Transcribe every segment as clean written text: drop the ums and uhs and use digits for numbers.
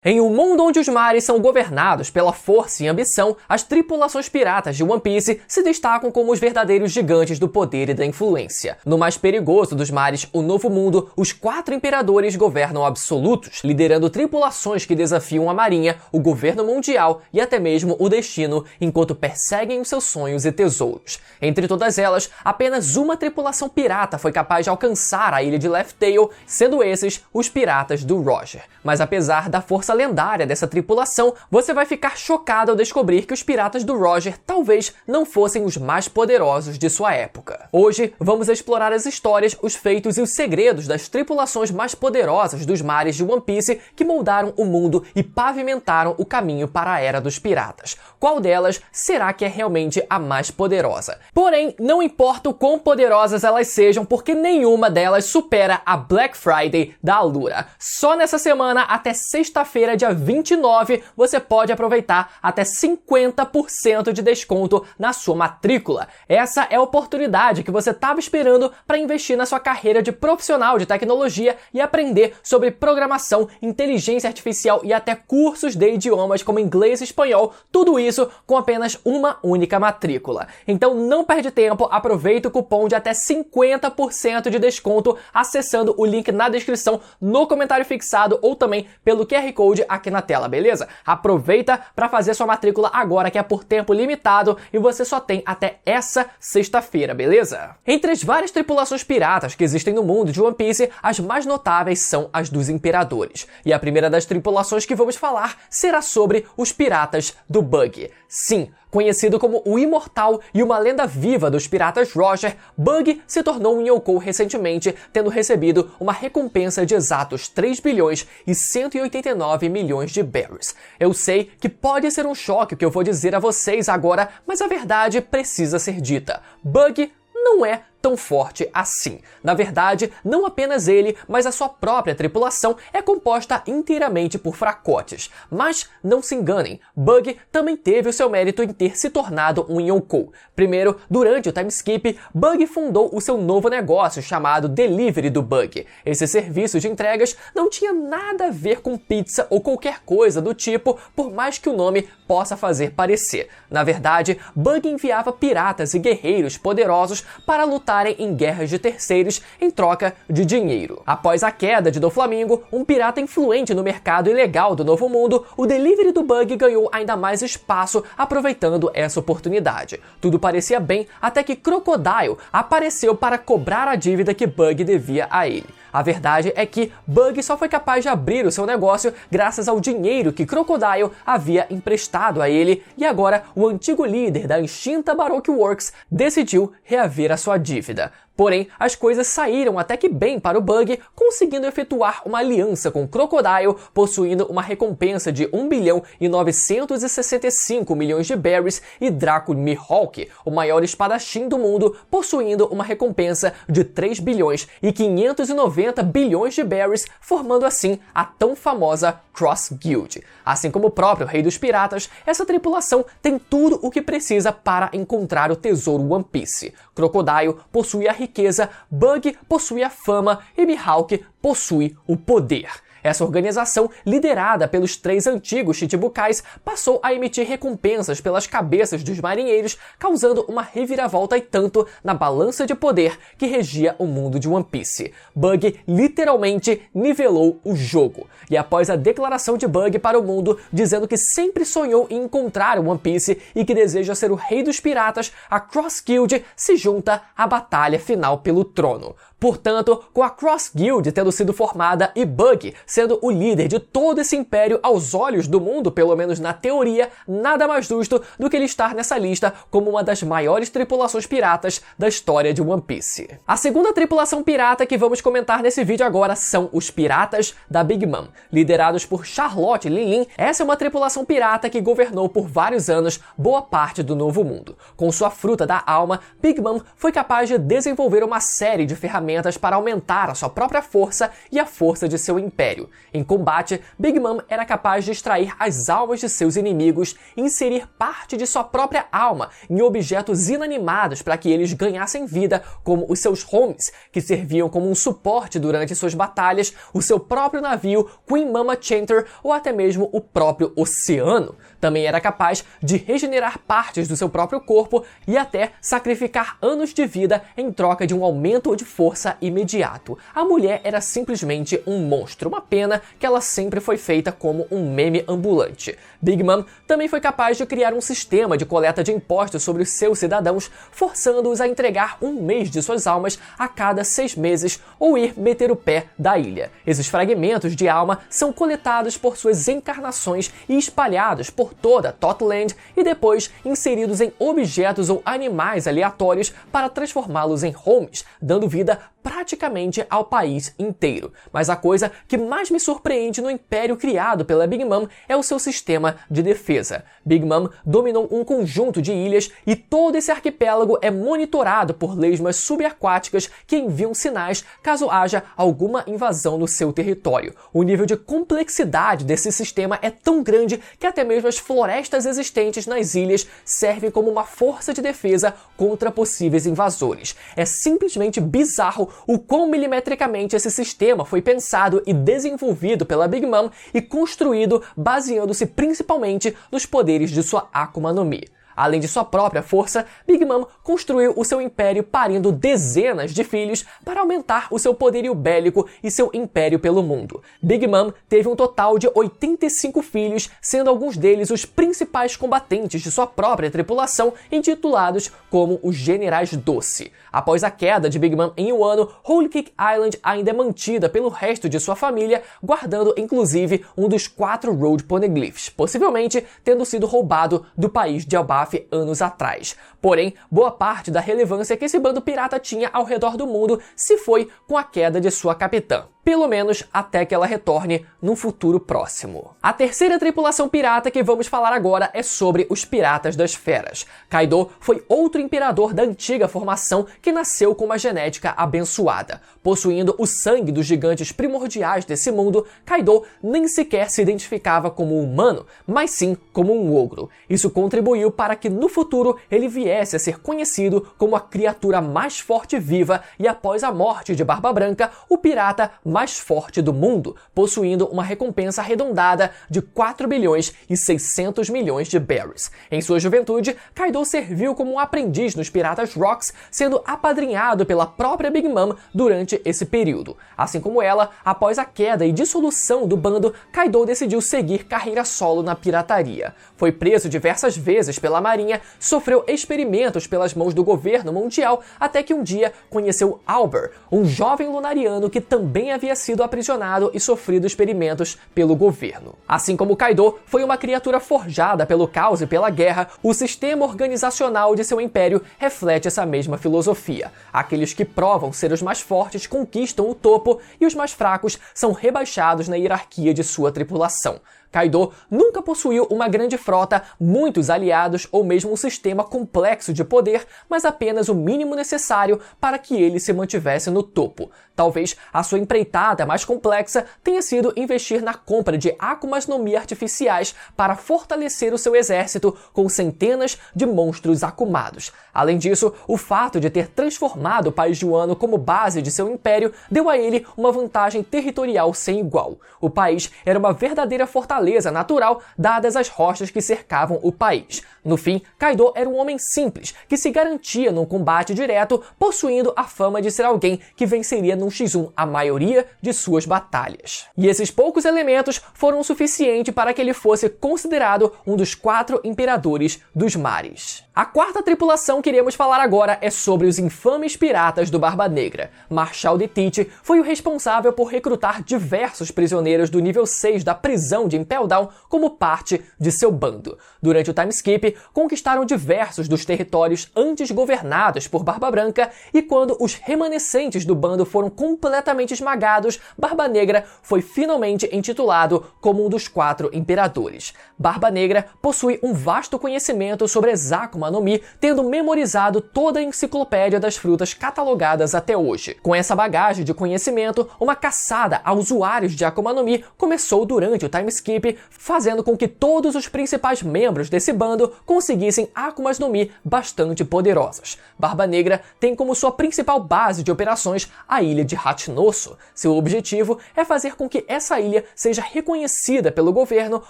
Em um mundo onde os mares são governados pela força e ambição, as tripulações piratas de One Piece se destacam como os verdadeiros gigantes do poder e da influência. No mais perigoso dos mares, o Novo Mundo, os 4 imperadores governam absolutos, liderando tripulações que desafiam a marinha, o governo mundial e até mesmo o destino, enquanto perseguem os seus sonhos e tesouros. Entre todas elas, apenas uma tripulação pirata foi capaz de alcançar a ilha de Laugh Tale, sendo esses os piratas do Roger. Mas apesar da força lendária dessa tripulação, você vai ficar chocado ao descobrir que os piratas do Roger talvez não fossem os mais poderosos de sua época. Hoje, vamos explorar as histórias, os feitos e os segredos das tripulações mais poderosas dos mares de One Piece que moldaram o mundo e pavimentaram o caminho para a Era dos Piratas. Qual delas será que é realmente a mais poderosa? Porém, não importa o quão poderosas elas sejam, porque nenhuma delas supera a Black Friday da Alura. Só nessa semana, até sexta-feira, dia 29, você pode aproveitar até 50% de desconto na sua matrícula. Essa é a oportunidade que você estava esperando para investir na sua carreira de profissional de tecnologia e aprender sobre programação, inteligência artificial e até cursos de idiomas como inglês e espanhol, tudo isso com apenas uma única matrícula. Então não perde tempo, aproveita o cupom de até 50% de desconto acessando o link na descrição, no comentário fixado ou também pelo QR Code aqui na tela, beleza? Aproveita para fazer sua matrícula agora, que é por tempo limitado e você só tem até essa sexta-feira, beleza? Entre as várias tripulações piratas que existem no mundo de One Piece, as mais notáveis são as dos imperadores. E a primeira das tripulações que vamos falar será sobre os piratas do Bug. Sim, conhecido como o imortal e uma lenda viva dos piratas Roger, Bug se tornou um Yonkou recentemente, tendo recebido uma recompensa de exatos 3 bilhões e 189 milhões de berries. Eu sei que pode ser um choque o que eu vou dizer a vocês agora, mas a verdade precisa ser dita. Bug não é tão forte assim. Na verdade, não apenas ele, mas a sua própria tripulação é composta inteiramente por fracotes. Mas não se enganem, Bug também teve o seu mérito em ter se tornado um Yonkou. Primeiro, durante o time skip, Bug fundou o seu novo negócio chamado Delivery do Bug. Esse serviço de entregas não tinha nada a ver com pizza ou qualquer coisa do tipo, por mais que o nome possa fazer parecer. Na verdade, Bug enviava piratas e guerreiros poderosos para lutar em guerras de terceiros em troca de dinheiro. Após a queda de Doflamingo, um pirata influente no mercado ilegal do Novo Mundo, o Delivery do Bug ganhou ainda mais espaço aproveitando essa oportunidade. Tudo parecia bem até que Crocodile apareceu para cobrar a dívida que Bug devia a ele. A verdade é que Bug só foi capaz de abrir o seu negócio graças ao dinheiro que Crocodile havia emprestado a ele, e agora o antigo líder da extinta Baroque Works decidiu reaver a sua dívida. Porém, as coisas saíram até que bem para o Bug, conseguindo efetuar uma aliança com Crocodile, possuindo uma recompensa de 1 bilhão e 965 milhões de berries, e Draco Mihawk, o maior espadachim do mundo, possuindo uma recompensa de 3 bilhões e 590 bilhões de berries, formando assim a tão famosa Cross Guild. Assim como o próprio Rei dos Piratas, essa tripulação tem tudo o que precisa para encontrar o tesouro One Piece. Crocodile possui a riqueza, Bug possui a fama e Mihawk possui o poder. Essa organização, liderada pelos 3 antigos Chichibukais, passou a emitir recompensas pelas cabeças dos marinheiros, causando uma reviravolta e tanto na balança de poder que regia o mundo de One Piece. Bug literalmente nivelou o jogo. E após a declaração de Bug para o mundo, dizendo que sempre sonhou em encontrar o One Piece e que deseja ser o rei dos piratas, a Cross Guild se junta à batalha final pelo trono. Portanto, com a Cross Guild tendo sido formada e Bug sendo o líder de todo esse império aos olhos do mundo, pelo menos na teoria, nada mais justo do que ele estar nessa lista como uma das maiores tripulações piratas da história de One Piece. A segunda tripulação pirata que vamos comentar nesse vídeo agora são os Piratas da Big Mom. Liderados por Charlotte Lin-Lin, essa é uma tripulação pirata que governou por vários anos boa parte do Novo Mundo. Com sua fruta da alma, Big Mom foi capaz de desenvolver uma série de ferramentas ferramentas para aumentar a sua própria força e a força de seu império. Em combate, Big Mom era capaz de extrair as almas de seus inimigos e inserir parte de sua própria alma em objetos inanimados para que eles ganhassem vida, como os seus homies, que serviam como um suporte durante suas batalhas, o seu próprio navio, Queen Mama Chanter ou até mesmo o próprio oceano. Também era capaz de regenerar partes do seu próprio corpo e até sacrificar anos de vida em troca de um aumento de força imediato. A mulher era simplesmente um monstro, uma pena que ela sempre foi feita como um meme ambulante. Big Mom também foi capaz de criar um sistema de coleta de impostos sobre os seus cidadãos, forçando-os a entregar um mês de suas almas a cada 6 meses ou ir meter o pé da ilha. Esses fragmentos de alma são coletados por suas encarnações e espalhados por toda Totland e depois inseridos em objetos ou animais aleatórios para transformá-los em homies, dando vida praticamente ao país inteiro. Mas a coisa que mais me surpreende no império criado pela Big Mom é o seu sistema de defesa. Big Mom dominou um conjunto de ilhas e todo esse arquipélago é monitorado por lesmas subaquáticas que enviam sinais caso haja alguma invasão no seu território. O nível de complexidade desse sistema é tão grande que até mesmo as florestas existentes nas ilhas servem como uma força de defesa contra possíveis invasores. É simplesmente bizarro o quão milimetricamente esse sistema foi pensado e desenvolvido pela Big Mom e construído baseando-se principalmente nos poderes de sua Akuma no Mi. Além de sua própria força, Big Mom construiu o seu império parindo dezenas de filhos para aumentar o seu poderio bélico e seu império pelo mundo. Big Mom teve um total de 85 filhos, sendo alguns deles os principais combatentes de sua própria tripulação, intitulados como os Generais Doce. Após a queda de Big Mom em Wano, Whole Cake Island ainda é mantida pelo resto de sua família, guardando inclusive um dos 4 Road Poneglyphs, possivelmente tendo sido roubado do país de Elbaf anos atrás. Porém, boa parte da relevância que esse bando pirata tinha ao redor do mundo se foi com a queda de sua capitã. Pelo menos até que ela retorne num futuro próximo. A terceira tripulação pirata que vamos falar agora é sobre os Piratas das Feras. Kaido foi outro imperador da antiga formação que nasceu com uma genética abençoada. Possuindo o sangue dos gigantes primordiais desse mundo, Kaido nem sequer se identificava como humano, mas sim como um ogro. Isso contribuiu para que no futuro ele viesse a ser conhecido como a criatura mais forte viva e após a morte de Barba Branca, o pirata mais forte do mundo, possuindo uma recompensa arredondada de 4 bilhões e 600 milhões de berries. Em sua juventude, Kaido serviu como um aprendiz nos Piratas Rocks, sendo apadrinhado pela própria Big Mom durante esse período. Assim como ela, após a queda e dissolução do bando, Kaido decidiu seguir carreira solo na pirataria. Foi preso diversas vezes pela marinha, sofreu experimentos pelas mãos do governo mundial, até que um dia conheceu Albert, um jovem lunariano que também havia sido aprisionado e sofrido experimentos pelo governo. Assim como Kaido foi uma criatura forjada pelo caos e pela guerra, o sistema organizacional de seu império reflete essa mesma filosofia. Aqueles que provam ser os mais fortes conquistam o topo e os mais fracos são rebaixados na hierarquia de sua tripulação. Kaido nunca possuiu uma grande frota, muitos aliados ou mesmo um sistema complexo de poder, mas apenas o mínimo necessário para que ele se mantivesse no topo. Talvez a sua empreitada mais complexa tenha sido investir na compra de Akumas no Mi artificiais para fortalecer o seu exército com centenas de monstros akumados. Além disso, o fato de ter transformado o país de Wano como base de seu império deu a ele uma vantagem territorial sem igual. O país era uma verdadeira fortaleza natural, dadas as rochas que cercavam o país. No fim, Kaido era um homem simples, que se garantia num combate direto, possuindo a fama de ser alguém que venceria num X1 a maioria de suas batalhas. E esses poucos elementos foram o suficiente para que ele fosse considerado um dos 4 imperadores dos mares. A quarta tripulação que iremos falar agora é sobre os infames piratas do Barba Negra. Marshal de Teach foi o responsável por recrutar diversos prisioneiros do nível 6 da prisão de Impel Down como parte de seu bando. Durante o time skip, conquistaram diversos dos territórios antes governados por Barba Branca, e quando os remanescentes do bando foram completamente esmagados, Barba Negra foi finalmente intitulado como um dos 4 imperadores. Barba Negra possui um vasto conhecimento sobre as Akuma no Mi, tendo memorizado toda a enciclopédia das frutas catalogadas até hoje. Com essa bagagem de conhecimento, uma caçada a usuários de Akuma no Mi começou durante o time skip, fazendo com que todos os principais membros desse bando conseguissem Akumas no Mi bastante poderosas. Barba Negra tem como sua principal base de operações a ilha de Hachinoso. Seu objetivo é fazer com que essa ilha seja reconhecida pelo governo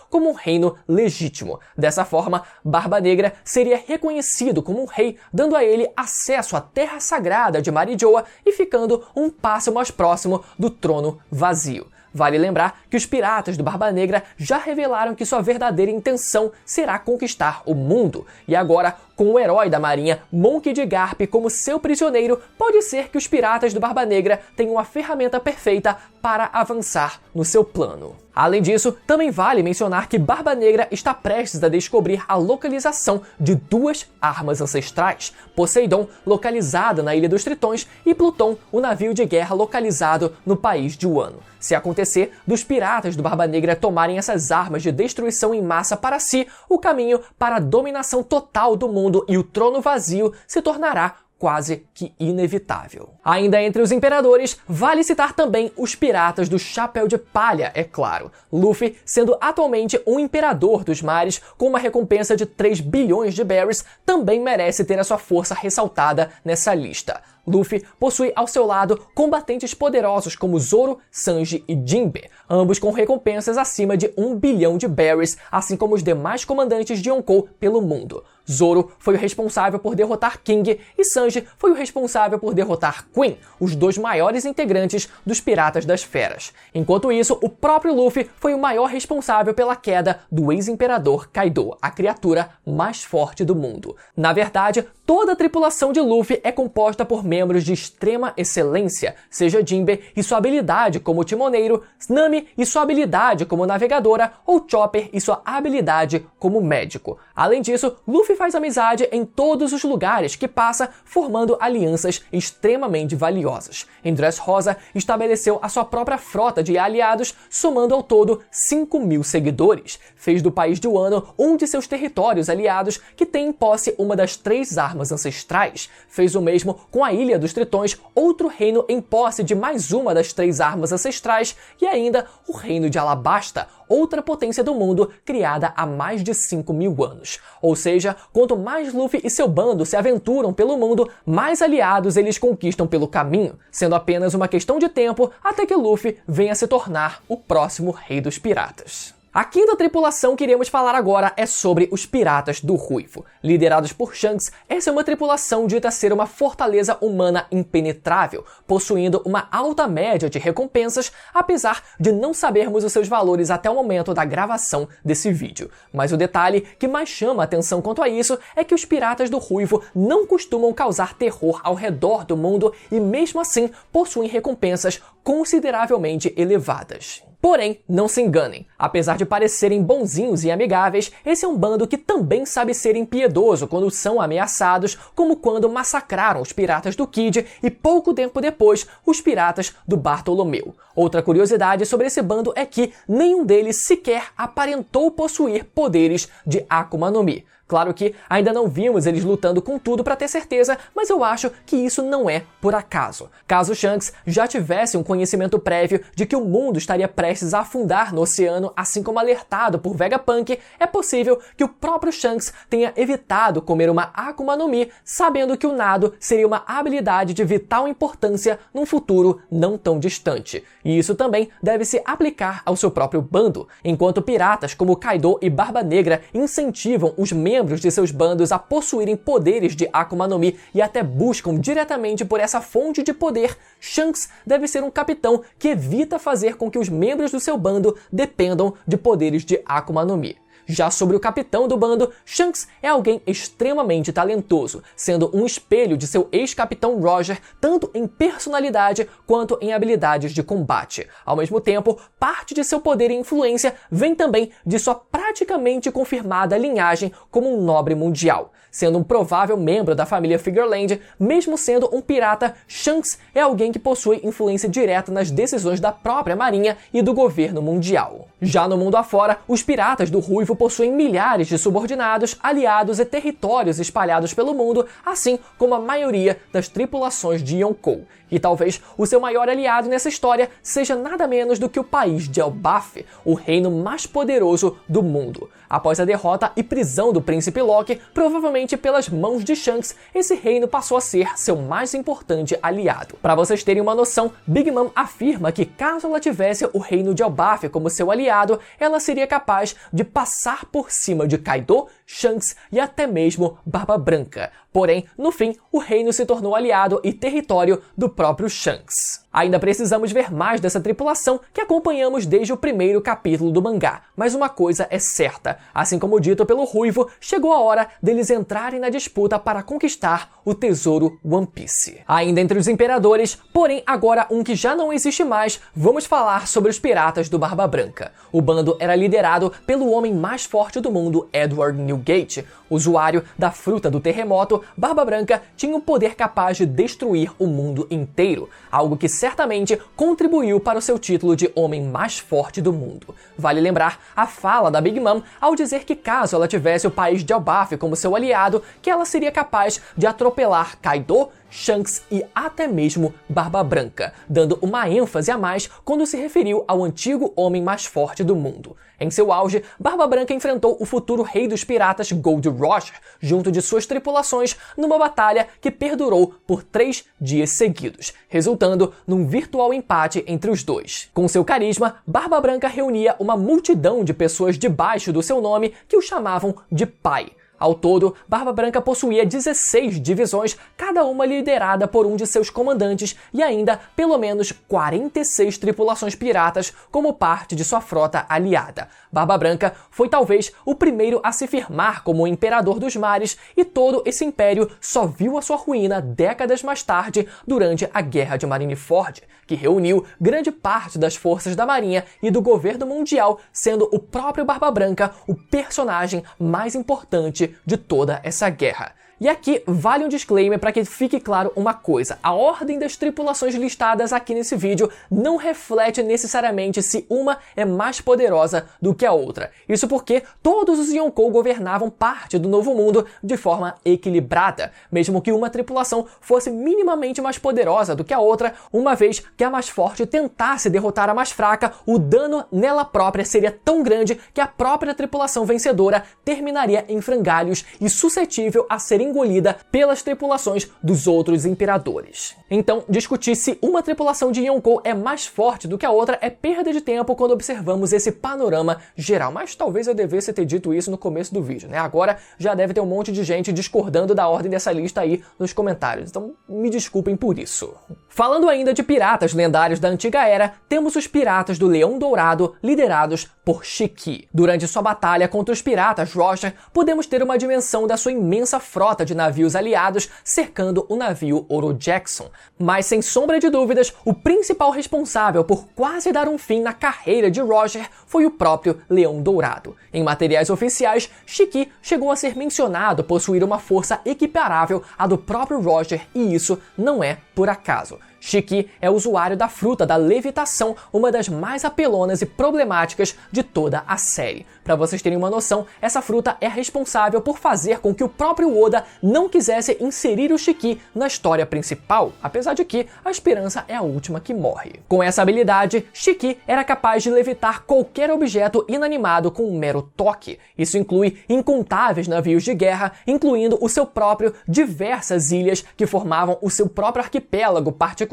como um reino legítimo. Dessa forma, Barba Negra seria reconhecido como um rei, dando a ele acesso à terra sagrada de Marijoa e ficando um passo mais próximo do trono vazio. Vale lembrar que os piratas do Barba Negra já revelaram que sua verdadeira intenção será conquistar o mundo, e agora, com o herói da marinha Monkey D. Garp como seu prisioneiro, pode ser que os piratas do Barba Negra tenham a ferramenta perfeita para avançar no seu plano. Além disso, também vale mencionar que Barba Negra está prestes a descobrir a localização de 2 armas ancestrais: Poseidon, localizada na Ilha dos Tritões, e Pluton, o navio de guerra localizado no país de Wano. Se acontecer dos piratas do Barba Negra tomarem essas armas de destruição em massa para si, o caminho para a dominação total do mundo e o trono vazio se tornará quase que inevitável. Ainda entre os imperadores, vale citar também os piratas do Chapéu de Palha, é claro. Luffy, sendo atualmente um imperador dos mares com uma recompensa de 3 bilhões de berries, também merece ter a sua força ressaltada nessa lista. Luffy possui ao seu lado combatentes poderosos como Zoro, Sanji e Jinbe, ambos com recompensas acima de 1 bilhão de berries, assim como os demais comandantes de Yonkou pelo mundo. Zoro foi o responsável por derrotar King e Sanji foi o responsável por derrotar Queen, os 2 maiores integrantes dos Piratas das Feras. Enquanto isso, o próprio Luffy foi o maior responsável pela queda do ex-imperador Kaido, a criatura mais forte do mundo. Na verdade, toda a tripulação de Luffy é composta por membros de extrema excelência, seja Jinbe e sua habilidade como timoneiro, Nami e sua habilidade como navegadora, ou Chopper e sua habilidade como médico. Além disso, Luffy faz amizade em todos os lugares que passa, formando alianças extremamente valiosas. Em Dressrosa, estabeleceu a sua própria frota de aliados, somando ao todo 5.000 seguidores. Fez do país de Wano um de seus territórios aliados, que tem em posse uma das 3 armas ancestrais. Fez o mesmo com a Ilha dos Tritões, outro reino em posse de mais uma das 3 armas ancestrais, e ainda o Reino de Alabasta, outra potência do mundo criada há mais de 5.000 anos. Ou seja, quanto mais Luffy e seu bando se aventuram pelo mundo, mais aliados eles conquistam pelo caminho, sendo apenas uma questão de tempo até que Luffy venha a se tornar o próximo rei dos piratas. A quinta tripulação que iremos falar agora é sobre os Piratas do Ruivo. Liderados por Shanks, essa é uma tripulação dita ser uma fortaleza humana impenetrável, possuindo uma alta média de recompensas, apesar de não sabermos os seus valores até o momento da gravação desse vídeo. Mas o detalhe que mais chama a atenção quanto a isso é que os Piratas do Ruivo não costumam causar terror ao redor do mundo e mesmo assim possuem recompensas consideravelmente elevadas. Porém, não se enganem, apesar de parecerem bonzinhos e amigáveis, esse é um bando que também sabe ser impiedoso quando são ameaçados, como quando massacraram os piratas do Kid e pouco tempo depois os piratas do Bartolomeu. Outra curiosidade sobre esse bando é que nenhum deles sequer aparentou possuir poderes de Akuma no Mi. Claro que ainda não vimos eles lutando com tudo para ter certeza, mas eu acho que isso não é por acaso. Caso Shanks já tivesse um conhecimento prévio de que o mundo estaria prestes a afundar no oceano, assim como alertado por Vegapunk, é possível que o próprio Shanks tenha evitado comer uma Akuma no Mi, sabendo que o nado seria uma habilidade de vital importância num futuro não tão distante. E isso também deve se aplicar ao seu próprio bando, enquanto piratas como Kaido e Barba Negra incentivam os membros de seus bandos a possuírem poderes de Akuma no Mi e até buscam diretamente por essa fonte de poder. Shanks deve ser um capitão que evita fazer com que os membros do seu bando dependam de poderes de Akuma no Mi. Já sobre o capitão do bando, Shanks é alguém extremamente talentoso, sendo um espelho de seu ex-capitão Roger, tanto em personalidade quanto em habilidades de combate. Ao mesmo tempo, parte de seu poder e influência vem também de sua praticamente confirmada linhagem como um nobre mundial. Sendo um provável membro da família Figureland, mesmo sendo um pirata, Shanks é alguém que possui influência direta nas decisões da própria marinha e do governo mundial. Já no mundo afora, os piratas do Ruivo possuem milhares de subordinados, aliados e territórios espalhados pelo mundo, assim como a maioria das tripulações de Yonkou. E talvez o seu maior aliado nessa história seja nada menos do que o país de Elbaf, o reino mais poderoso do mundo. Após a derrota e prisão do príncipe Loki, provavelmente pelas mãos de Shanks, esse reino passou a ser seu mais importante aliado. Para vocês terem uma noção, Big Mom afirma que caso ela tivesse o reino de Elbaf como seu aliado, ela seria capaz de passar por cima de Kaido, Shanks e até mesmo Barba Branca. Porém, no fim, o reino se tornou aliado e território do próprio Shanks. Ainda precisamos ver mais dessa tripulação que acompanhamos desde o primeiro capítulo do mangá, mas uma coisa é certa, assim como dito pelo Ruivo, chegou a hora deles entrarem na disputa para conquistar o tesouro One Piece. Ainda entre os imperadores, porém agora um que já não existe mais, vamos falar sobre os piratas do Barba Branca. O bando era liderado pelo homem mais forte do mundo, Edward Newgate. Usuário da fruta do terremoto, Barba Branca tinha um poder capaz de destruir o mundo inteiro, algo que certamente contribuiu para o seu título de homem mais forte do mundo. Vale lembrar a fala da Big Mom ao dizer que caso ela tivesse o país de Elbaf como seu aliado, que ela seria capaz de atropelar Kaido, Shanks e até mesmo Barba Branca, dando uma ênfase a mais quando se referiu ao antigo homem mais forte do mundo. Em seu auge, Barba Branca enfrentou o futuro rei dos piratas Gold Roger, junto de suas tripulações, numa batalha que perdurou por 3 dias seguidos, resultando num virtual empate entre os dois. Com seu carisma, Barba Branca reunia uma multidão de pessoas debaixo do seu nome que o chamavam de pai. Ao todo, Barba Branca possuía 16 divisões, cada uma liderada por um de seus comandantes e ainda pelo menos 46 tripulações piratas como parte de sua frota aliada. Barba Branca foi talvez o primeiro a se firmar como o imperador dos mares e todo esse império só viu a sua ruína décadas mais tarde durante a Guerra de Marineford, que reuniu grande parte das forças da marinha e do governo mundial, sendo o próprio Barba Branca o personagem mais importante de toda essa guerra. E aqui vale um disclaimer para que fique claro uma coisa: a ordem das tripulações listadas aqui nesse vídeo não reflete necessariamente se uma é mais poderosa do que a outra. Isso porque todos os Yonkou governavam parte do Novo Mundo de forma equilibrada, mesmo que uma tripulação fosse minimamente mais poderosa do que a outra, uma vez que a mais forte tentasse derrotar a mais fraca, o dano nela própria seria tão grande que a própria tripulação vencedora terminaria em frangalhos e suscetível a ser engolida pelas tripulações dos outros imperadores. Então, discutir se uma tripulação de Yonkou é mais forte do que a outra é perda de tempo quando observamos esse panorama geral, mas talvez eu devesse ter dito isso no começo do vídeo, né? Agora já deve ter um monte de gente discordando da ordem dessa lista aí nos comentários, então me desculpem por isso. Falando ainda de piratas lendários da Antiga Era, temos os Piratas do Leão Dourado, liderados por Shiki. Durante sua batalha contra os piratas Roger, podemos ter uma dimensão da sua imensa frota de navios aliados cercando o navio Oro Jackson. Mas sem sombra de dúvidas, o principal responsável por quase dar um fim na carreira de Roger foi o próprio Leão Dourado. Em materiais oficiais, Shiki chegou a ser mencionado possuir uma força equiparável à do próprio Roger, e isso não é por acaso. Shiki é usuário da fruta da levitação, uma das mais apelonas e problemáticas de toda a série. Para vocês terem uma noção, essa fruta é responsável por fazer com que o próprio Oda não quisesse inserir o Shiki na história principal, apesar de que a esperança é a última que morre. Com essa habilidade, Shiki era capaz de levitar qualquer objeto inanimado com um mero toque. Isso inclui incontáveis navios de guerra, incluindo o seu próprio, diversas ilhas que formavam o seu próprio arquipélago particular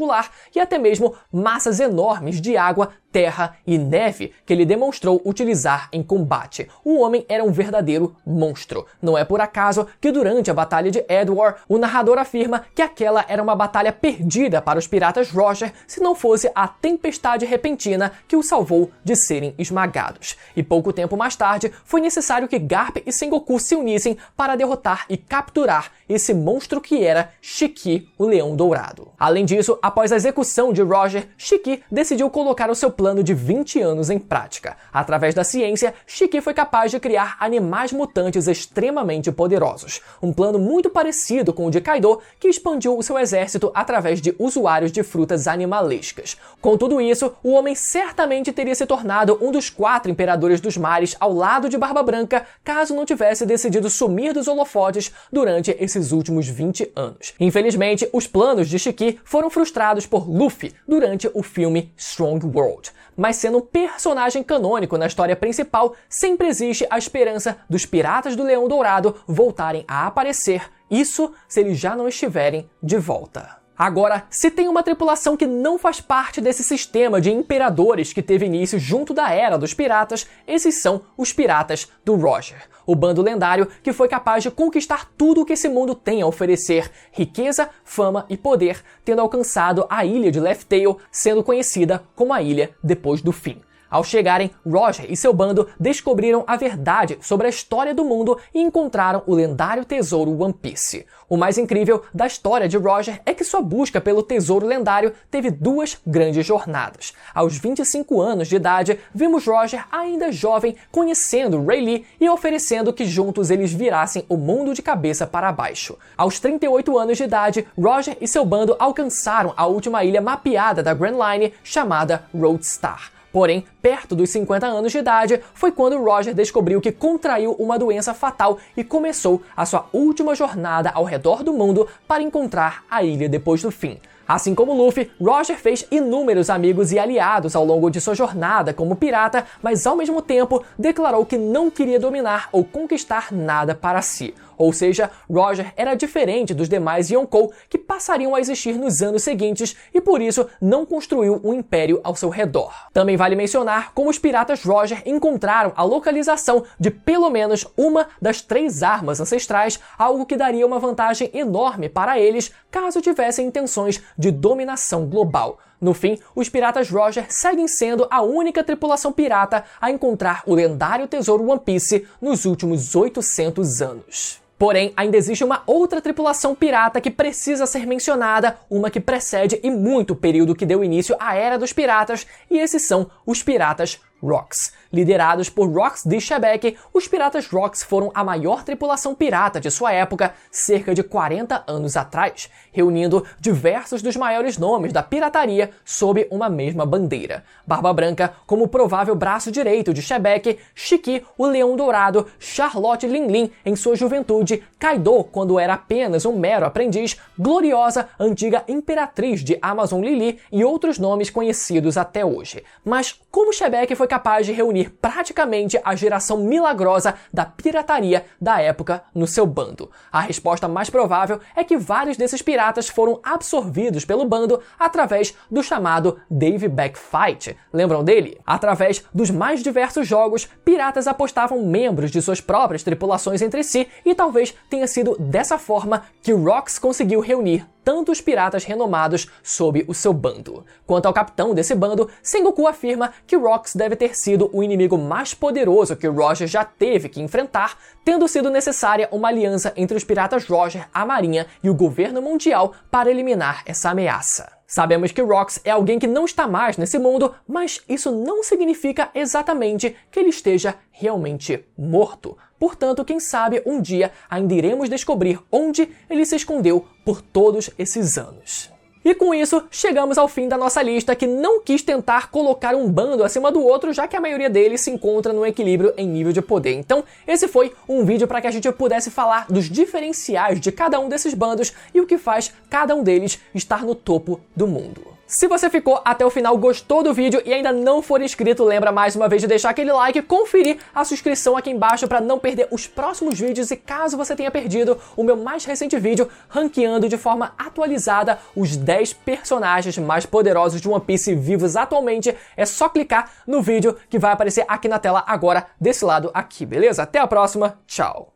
e até mesmo massas enormes de água, terra e neve que ele demonstrou utilizar em combate. O homem era um verdadeiro monstro. Não é por acaso que durante a Batalha de Edward, o narrador afirma que aquela era uma batalha perdida para os piratas Roger se não fosse a tempestade repentina que o salvou de serem esmagados. E pouco tempo mais tarde, foi necessário que Garp e Sengoku se unissem para derrotar e capturar esse monstro que era Shiki, o Leão Dourado. Além disso, após a execução de Roger, Shiki decidiu colocar o seu plano de 20 anos em prática. Através da ciência, Shiki foi capaz de criar animais mutantes extremamente poderosos. Um plano muito parecido com o de Kaido, que expandiu o seu exército através de usuários de frutas animalescas. Com tudo isso, o homem certamente teria se tornado um dos 4 imperadores dos mares ao lado de Barba Branca, caso não tivesse decidido sumir dos holofotes durante esses últimos 20 anos. Infelizmente, os planos de Shiki foram frustrados por Luffy durante o filme Strong World. Mas sendo um personagem canônico na história principal, sempre existe a esperança dos Piratas do Leão Dourado voltarem a aparecer, isso se eles já não estiverem de volta. Agora, se tem uma tripulação que não faz parte desse sistema de imperadores que teve início junto da Era dos Piratas, esses são os Piratas do Roger. O bando lendário que foi capaz de conquistar tudo o que esse mundo tem a oferecer, riqueza, fama e poder, tendo alcançado a ilha de Laugh Tale, sendo conhecida como a Ilha Depois do Fim. Ao chegarem, Roger e seu bando descobriram a verdade sobre a história do mundo e encontraram o lendário tesouro One Piece. O mais incrível da história de Roger é que sua busca pelo tesouro lendário teve 2 grandes jornadas. Aos 25 anos de idade, vimos Roger ainda jovem conhecendo Rayleigh e oferecendo que juntos eles virassem o mundo de cabeça para baixo. Aos 38 anos de idade, Roger e seu bando alcançaram a última ilha mapeada da Grand Line, chamada Roadstar. Porém, perto dos 50 anos de idade, foi quando Roger descobriu que contraiu uma doença fatal e começou a sua última jornada ao redor do mundo para encontrar a Ilha Depois do Fim. Assim como Luffy, Roger fez inúmeros amigos e aliados ao longo de sua jornada como pirata, mas ao mesmo tempo declarou que não queria dominar ou conquistar nada para si. Ou seja, Roger era diferente dos demais Yonkou que passariam a existir nos anos seguintes e por isso não construiu um império ao seu redor. Também vale mencionar como os piratas Roger encontraram a localização de pelo menos uma das 3 armas ancestrais, algo que daria uma vantagem enorme para eles caso tivessem intenções de dominação global. No fim, os piratas Roger seguem sendo a única tripulação pirata a encontrar o lendário tesouro One Piece nos últimos 800 anos. Porém, ainda existe uma outra tripulação pirata que precisa ser mencionada, uma que precede e muito o período que deu início à Era dos Piratas, e esses são os Piratas Rocks. Liderados por Rox de Shebeck, os Piratas Rocks foram a maior tripulação pirata de sua época, cerca de 40 anos atrás, reunindo diversos dos maiores nomes da pirataria sob uma mesma bandeira. Barba Branca como provável braço direito de Shebeck, Shiki, o Leão Dourado, Charlotte Linlin em sua juventude, Kaido quando era apenas um mero aprendiz, Gloriosa, antiga imperatriz de Amazon Lily e outros nomes conhecidos até hoje. Mas como Shebeck foi capaz de reunir praticamente a geração milagrosa da pirataria da época no seu bando? A resposta mais provável é que vários desses piratas foram absorvidos pelo bando através do chamado Dave Back Fight. Lembram dele? Através dos mais diversos jogos, piratas apostavam membros de suas próprias tripulações entre si e talvez tenha sido dessa forma que Rox conseguiu reunir tantos piratas renomados sob o seu bando. Quanto ao capitão desse bando, Sengoku afirma que Rox deve ter sido o inimigo mais poderoso que Roger já teve que enfrentar, tendo sido necessária uma aliança entre os piratas Roger, a marinha e o governo mundial para eliminar essa ameaça. Sabemos que Rox é alguém que não está mais nesse mundo, mas isso não significa exatamente que ele esteja realmente morto. Portanto, quem sabe um dia ainda iremos descobrir onde ele se escondeu por todos esses anos. E com isso, chegamos ao fim da nossa lista, que não quis tentar colocar um bando acima do outro, já que a maioria deles se encontra no equilíbrio em nível de poder. Então, esse foi um vídeo para que a gente pudesse falar dos diferenciais de cada um desses bandos e o que faz cada um deles estar no topo do mundo. Se você ficou até o final, gostou do vídeo e ainda não for inscrito, lembra mais uma vez de deixar aquele like e conferir a sua inscrição aqui embaixo para não perder os próximos vídeos e caso você tenha perdido o meu mais recente vídeo ranqueando de forma atualizada os 10 personagens mais poderosos de One Piece vivos atualmente, é só clicar no vídeo que vai aparecer aqui na tela agora desse lado aqui, beleza? Até a próxima, tchau!